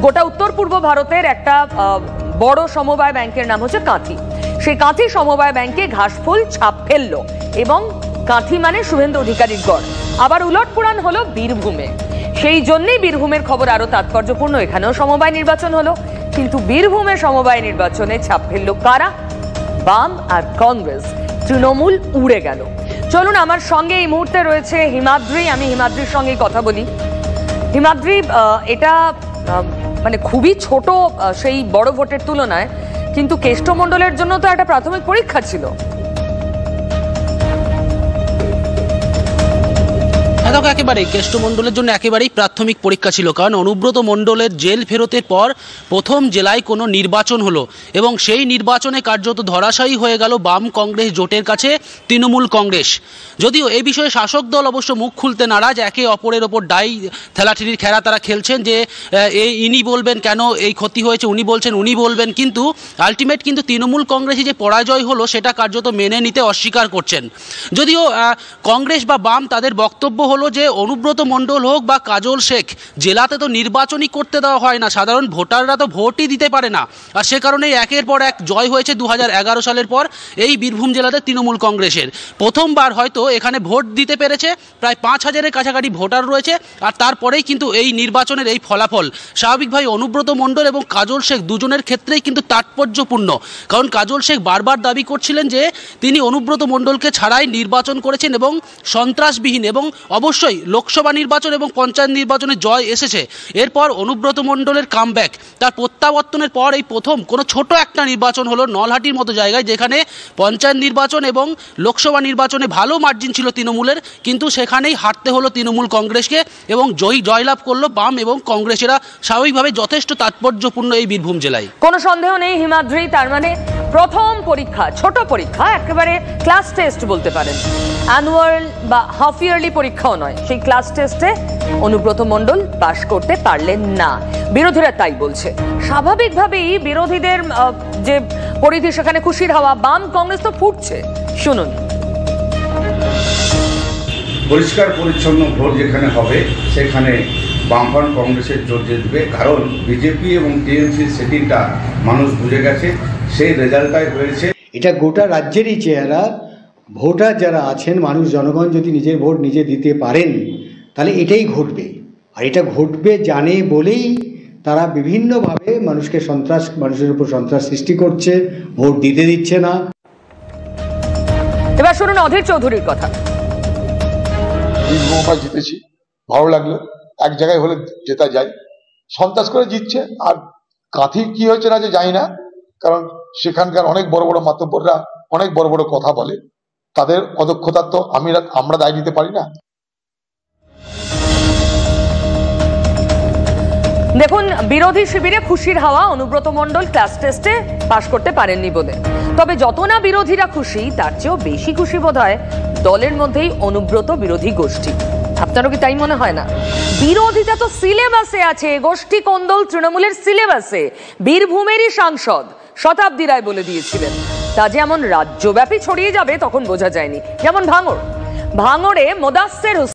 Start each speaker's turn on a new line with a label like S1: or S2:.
S1: গোটা উত্তর পূর্ব ভারতের একটা বড় সমবায় ব্যাংকের নাম হচ্ছে কাঁথি। সেই কাঁথি সমবায় ব্যাংকে ঘাসফুল ছাপ ফেললো এবং কাঁথি মানে শুভেন্দু অধিকারীর গড়। আবার উলটপুরাণ হলো বীরভূমে, সেই জন্যই বীরভূমের খবর আরো তাৎপর্যপূর্ণ। এখানেও সমবায় নির্বাচন হলো, কিন্তু বীরভূমে সমবায় নির্বাচনে ছাপ ফেললো কারা? বাম আর কংগ্রেস। তৃণমূল উড়ে গেল। চলুন, আমার সঙ্গে এই মুহূর্তে রয়েছে হিমাদ্রি। আমি হিমাদ্রির সঙ্গে কথা বলি। হিমাদ্রি, এটা মানে খুবই ছোট সেই বড় ভোটের তুলনায়, কিন্তু কেষ্টমণ্ডলের জন্য তো একটা প্রাথমিক পরীক্ষা ছিল।
S2: একেবারেই কেষ্টমণ্ডলের জন্য একেবারেই প্রাথমিক পরীক্ষা ছিল, কারণ অনুব্রত মণ্ডলের জেল ফেরতের পর প্রথম জেলায় কোনো নির্বাচন হলো এবং সেই নির্বাচনে কার্যত ধরাশায়ী হয়ে গেল বাম কংগ্রেস জোটের কাছে তৃণমূল কংগ্রেস। যদিও এই বিষয়ে শাসক দল অবশ্য মুখ খুলতে নারাজ, একে অপরের ওপর ডাই থেলাঠির খেলা তারা খেলছেন যে ইনি বলবেন কেন এই ক্ষতি হয়েছে, উনি বলছেন উনি বলবেন, কিন্তু আলটিমেট কিন্তু তৃণমূল কংগ্রেসে যে পরাজয় হলো সেটা কার্যত মেনে নিতে অস্বীকার করছেন। যদিও কংগ্রেস বা বাম তাদের বক্তব্য হলো যে অনুব্রত মণ্ডল হোক বা কাজল শেখ, জেলাতে তো নির্বাচনই করতে দেওয়া হয় না, সাধারণ ভোটাররা তো ভোটই দিতে পারে না, আর সে কারণেই একের পর এক জয় হয়েছে 2011 সালের পর এই বীরভূম জেলাতে তৃণমূল কংগ্রেসের। প্রথমবার হয়তো এখানে ভোট দিতে পেরেছে, প্রায় 5000-এর কাছাকাছি ভোটার রয়েছে, আর তারপরেই কিন্তু এই নির্বাচনের এই ফলাফল স্বাভাবিকভাবে অনুব্রত মণ্ডল এবং কাজল শেখ দুজনের ক্ষেত্রেই কিন্তু তাৎপর্যপূর্ণ। কারণ কাজল শেখ বারবার দাবি করছিলেন যে তিনি অনুব্রত মণ্ডলকে ছাড়াই নির্বাচন করেছেন এবং সন্ত্রাসবিহীন, এবং অবশ্যই লোকসভা নির্বাচন এবং পঞ্চায়েত নির্বাচনে জয় এসেছে। এরপর অনুব্রত মণ্ডলের কামব্যাক, তার প্রত্যাবর্তনের পর এই প্রথম কোনো ছোট একটা নির্বাচন হলো নলহাটির মতো জায়গায়, যেখানে পঞ্চায়েত নির্বাচন এবং লোকসভা নির্বাচনে ভালো মার্জিন ছিল তৃণমূলের, কিন্তু সেখানেই হারতে হলো তৃণমূল কংগ্রেসকে এবং জয়লাভ করলো বাম এবং কংগ্রেসেরা। স্বাভাবিকভাবে যথেষ্ট তাৎপর্যপূর্ণ এই বীরভূম জেলায়।
S1: কোনো সন্দেহ নেই হিমাদ্রি, তার মানে প্রথম পরীক্ষা, ছোট পরীক্ষা, একেবারে ক্লাস টেস্ট বলতে পারেন, অ্যানুয়াল বা হাফ ইয়ারলি পরীক্ষাও নয়, সেই ক্লাস টেস্টে অনুব্রত মণ্ডল পাশ করতে পারলেন না। বিরোধীরা তাই বলছে। স্বাভাবিকভাবেই বিরোধীদের যে পরিধি সেখানে খুশির হাওয়া, বাম কংগ্রেস তো ফুটছে। শুনুন।
S3: পরিষ্কার পরিচ্ছন্ন ভোট যেখানে হবে সেখানে বামফ্রন্ট কংগ্রেসের জোর জিতবে, কারণ বিজেপি এবং টিএমসির সেটিংটা মানুষ বুঝে গেছে, সেই রেজাল্টটাই হয়েছে। এটা গোটা রাজ্যেরই চেহারা। ভোটার যারা আছেন, মানুষ জনগণ যদি নিজের ভোট নিজে দিতে পারেন তাহলে এটাই ঘটবে, আর এটা ঘটবে জানে বলেই তারা বিভিন্নভাবে মানুষের উপর সন্ত্রাস সৃষ্টি করছে, ভোট দিতে দিচ্ছে না।
S1: এবার শুনুন অধীর চৌধুরীর কথা।
S4: জিতেছি, ভালো লাগলো। এক জায়গায় হলে জেতা যায়, সন্ত্রাস করে জিতছে। আর কাঁথি কি হয়েছে না যে জানি না, কারণ সেখানকার অনেক বড় বড় মাতব্বররা অনেক বড় বড় কথা বলে, তাদের অদক্ষতার তো আমরা দায় নিতে পারি না।
S1: দেখুন, বিরোধী শিবিরে খুশির হাওয়া, অনুব্রত মণ্ডল ক্লাস টেস্টে পাশ করতে পারেননি বলে। তবে যত না বিরোধীরা খুশি, তার চেয়েও বেশি খুশি বোধ হয় দলের মধ্যেই অনুব্রত বিরোধী গোষ্ঠী। আপনারও কি তাই মনে হয় না? বিরোধীটা তো সিলেবাসে আছে, গোষ্ঠী কোন্দল তৃণমূলের সিলেবাসে। বীরভূমেরই সাংসদ শতাব্দী রায় বলে দিয়েছিলেন, তা যেমন রাজ্যব্যাপী ছড়িয়ে যাবে তখন বোঝা যায়নি। যেমন ভাঙড়ে মোদাস্সের